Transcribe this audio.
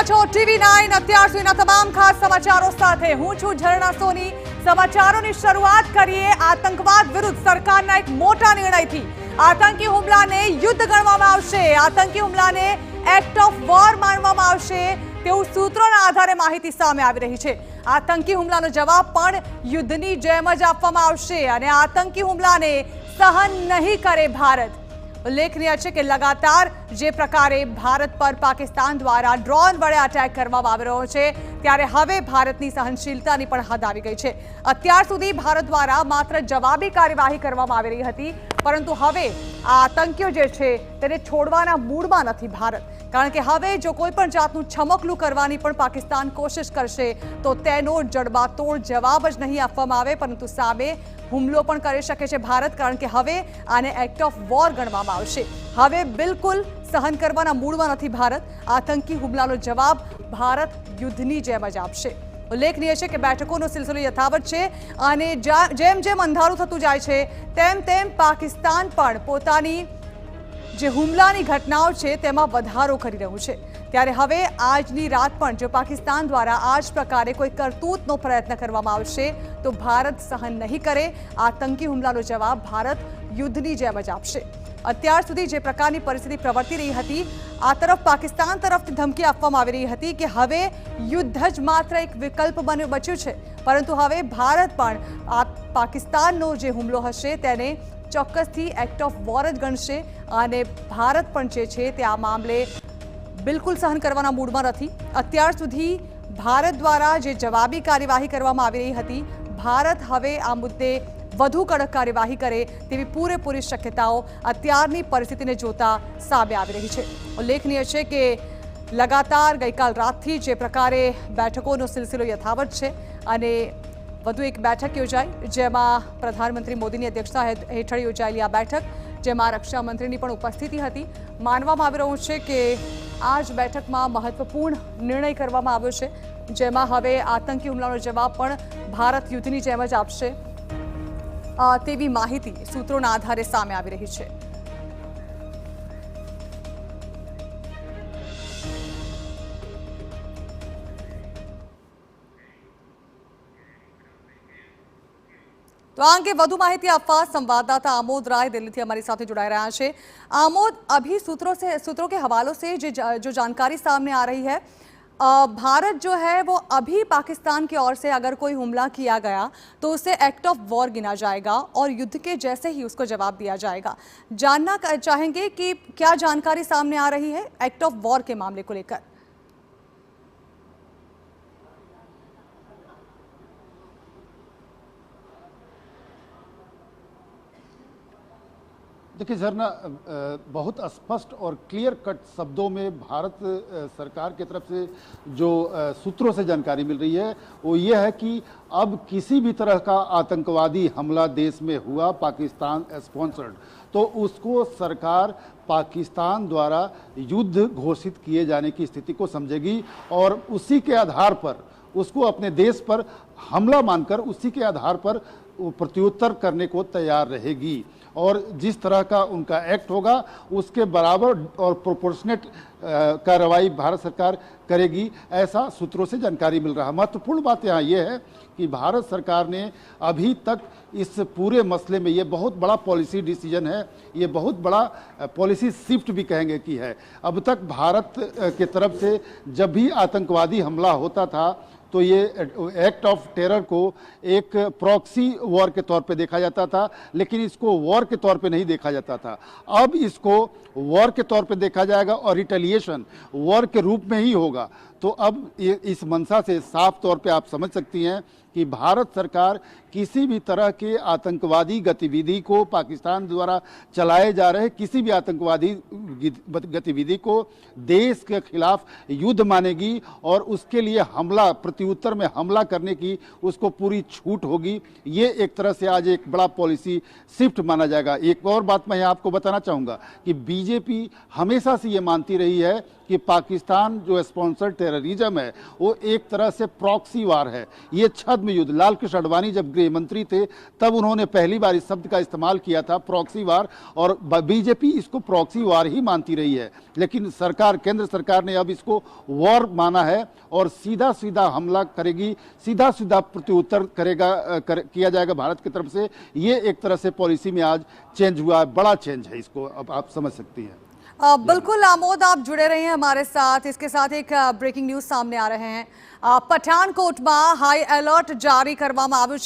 રહ્યા છો TV9 અત્યાર સુધીના તમામ ખાસ સમાચારો સાથે હું છું ઝરણા સોની। સમાચારોની શરૂઆત કરીએ આતંકવાદ વિરુદ્ધ સરકારના એક મોટા નિર્ણયથી। આતંકી હુમલાને યુદ્ધ ગણવામાં આવશે, આતંકી હુમલાને એક્ટ ઓફ વોર માનવામાં આવશે તેવું સૂત્રોના આધારે માહિતી સામે આવી રહી છે। આતંકી હુમલાનો જવાબ પણ યુદ્ધની જેમ જ આપવામાં આવશે અને આતંકી હુમલાને સહન નહીં કરે ભારત। उल्लेखनीय है कि लगातार जे प्रकारे भारत पर पाकिस्तान द्वारा ड्रोन वडे अटेक करवामां आवी रह्यो छे त्यारे हवे भारतनी सहनशीलतानी पण हद आवी गई छे। अत्यार सुधी भारत द्वारा मात्र जवाबी कार्यवाही करवामां आवी रही हती, परंतु हवे आ आतंकीओ जे छे तेने छोडवाना मूडमां नथी भारत, कारण के हवे जो कोईपण जातनुं छमकलुं करवानी पण पाकिस्तान कोशिश करशे तो तेनो जड़बातोड़ जवाब ज नहीं आपवामां आवे, परंतु सामे हुमलो पण करी शके छे भारत, कारण के हवे आने एक्ट ऑफ वॉर गणवामां आवशे। हवे बिल्कुल सहन करवाना मूडमां नथी भारत। आतंकी हुमलानो जवाब भारत युद्धनी जेम ज आपशे। उल्लेखनीय है कि बैठकों सिलसिलो यथावत है और जेम जेम अंधारू थतुं जाय छे तेम तेम पाकिस्तान पण पोतानी जे हुमलानी घटनाओं छे तेमां वधारो करी रह्युं छे। त्यारे हवे आजनी रात पण जो पाकिस्तान द्वारा आज प्रकारे कोई करतूतनो प्रयत्न करवामां आवशे तो भारत सहन नहीं करे। आतंकी हुमलानो जवाब भारत युद्धनी जेम ज आपशे। અત્યાર સુધી જે પ્રકારની પરિસ્થિતિ પ્રવર્તી રહી હતી આ તરફ પાકિસ્તાન તરફથી ધમકી આપવામાં આવી રહી હતી કે હવે યુદ્ધ જ માત્ર એક વિકલ્પ બચ્યું છે, પરંતુ હવે ભારત પણ આ પાકિસ્તાનનો જે હુમલો હશે તેને ચોક્કસથી એક્ટ ઓફ વોર જ ગણશે અને ભારત પણ જે છે તે આ મામલે બિલકુલ સહન કરવાના મૂડમાં નથી। અત્યાર સુધી ભારત દ્વારા જે જવાબી કાર્યવાહી કરવામાં આવી રહી હતી, ભારત હવે આ મુદ્દે વધુ કડક કાર્યવાહી કરે તેવી પૂરેપૂરી શક્યતાઓ અત્યારની પરિસ્થિતિને જોતા સામે આવી રહી છે। ઉલ્લેખનીય છે કે લગાતાર ગઈકાલ રાતથી જે પ્રકારે બેઠકોનો સિલસિલો યથાવત છે અને વધુ એક બેઠક યોજાઈ જેમાં પ્રધાનમંત્રી મોદીની અધ્યક્ષતા હેઠળ યોજાયેલી આ બેઠક જેમાં રક્ષા મંત્રીની પણ ઉપસ્થિતિ હતી। માનવામાં આવી રહ્યું છે કે આ જ બેઠકમાં મહત્વપૂર્ણ નિર્ણય કરવામાં આવ્યો છે જેમાં હવે આતંકી હુમલાનો જવાબ પણ ભારત યુદ્ધની જેમ જ આપશે તેવી માહિતી સૂત્રોના આધારે સામે આવી રહી છે। तो आ अंगे વધુ માહિતી આપવા संवाददाता आमोद राय दिल्ली થી हमारी साथ जुड़ाई रहा है। आमोद, अभी सूत्रों के हवालों से जो जानकारी सामने आ रही है, भारत जो है वो अभी पाकिस्तान की ओर से अगर कोई हमला किया गया तो उसे एक्ट ऑफ वॉर गिना जाएगा और युद्ध के जैसे ही उसको जवाब दिया जाएगा। जानना चाहेंगे कि क्या जानकारी सामने आ रही है एक्ट ऑफ वॉर के मामले को लेकर। देखिए झरना, बहुत स्पष्ट और क्लियर कट शब्दों में भारत सरकार की तरफ से जो सूत्रों से जानकारी मिल रही है वो ये है कि अब किसी भी तरह का आतंकवादी हमला देश में हुआ पाकिस्तान स्पॉन्सर्ड तो उसको सरकार पाकिस्तान द्वारा युद्ध घोषित किए जाने की स्थिति को समझेगी और उसी के आधार पर उसको अपने देश पर हमला मानकर उसी के आधार पर प्रत्युत्तर करने को तैयार रहेगी और जिस तरह का उनका एक्ट होगा उसके बराबर और प्रोपोर्शनेट कार्रवाई भारत सरकार करेगी, ऐसा सूत्रों से जानकारी मिल रहा है। महत्वपूर्ण बात यहाँ ये है कि भारत सरकार ने अभी तक इस पूरे मसले में ये बहुत बड़ा पॉलिसी डिसीजन है, ये बहुत बड़ा पॉलिसी शिफ्ट भी कहेंगे कि है। अब तक भारत के तरफ से जब भी आतंकवादी हमला होता था तो ये एक्ट ऑफ टेरर को एक प्रॉक्सी वॉर के तौर पे देखा जाता था, लेकिन इसको वॉर के तौर पे नहीं देखा जाता था। अब इसको वॉर के तौर पे देखा जाएगा और रिटेलिएशन वॉर के रूप में ही होगा। तो अब इस मंशा से साफ तौर पे आप समझ सकती हैं कि भारत सरकार किसी भी तरह के आतंकवादी गतिविधि को पाकिस्तान द्वारा चलाए जा रहे किसी भी आतंकवादी गतिविधि को देश के खिलाफ युद्ध मानेगी और उसके लिए हमला प्रत्युत्तर में हमला करने की उसको पूरी छूट होगी। ये एक तरह से आज एक बड़ा पॉलिसी शिफ्ट माना जाएगा। एक और बात मैं आपको बताना चाहूँगा कि बीजेपी हमेशा से ये मानती रही है कि पाकिस्तान जो स्पॉन्सर्ड टेररिज्म है वो एक तरह से प्रॉक्सी वार है। ये छद्म युद्ध, लाल कृष्ण आडवाणी जब गृह मंत्री थे तब उन्होंने पहली बार इस शब्द का इस्तेमाल किया था, प्रॉक्सी वार, और बीजेपी इसको प्रॉक्सी वार ही मानती रही है। लेकिन सरकार, केंद्र सरकार ने अब इसको वॉर माना है और सीधा सीधा हमला करेगी, सीधा सीधा प्रत्युत्तर किया जाएगा भारत की तरफ से। ये एक तरह से पॉलिसी में आज चेंज हुआ है, बड़ा चेंज है, इसको अब आप समझ सकती हैं। बिल्कुल आमोद, आप जुड़े रहे हैं हमारे साथ। इसके साथ एक ब्रेकिंग न्यूज सामने आ रहे हैं। पठानकोट में हाई एलर्ट जारी કરવામાં આવ્યું છે।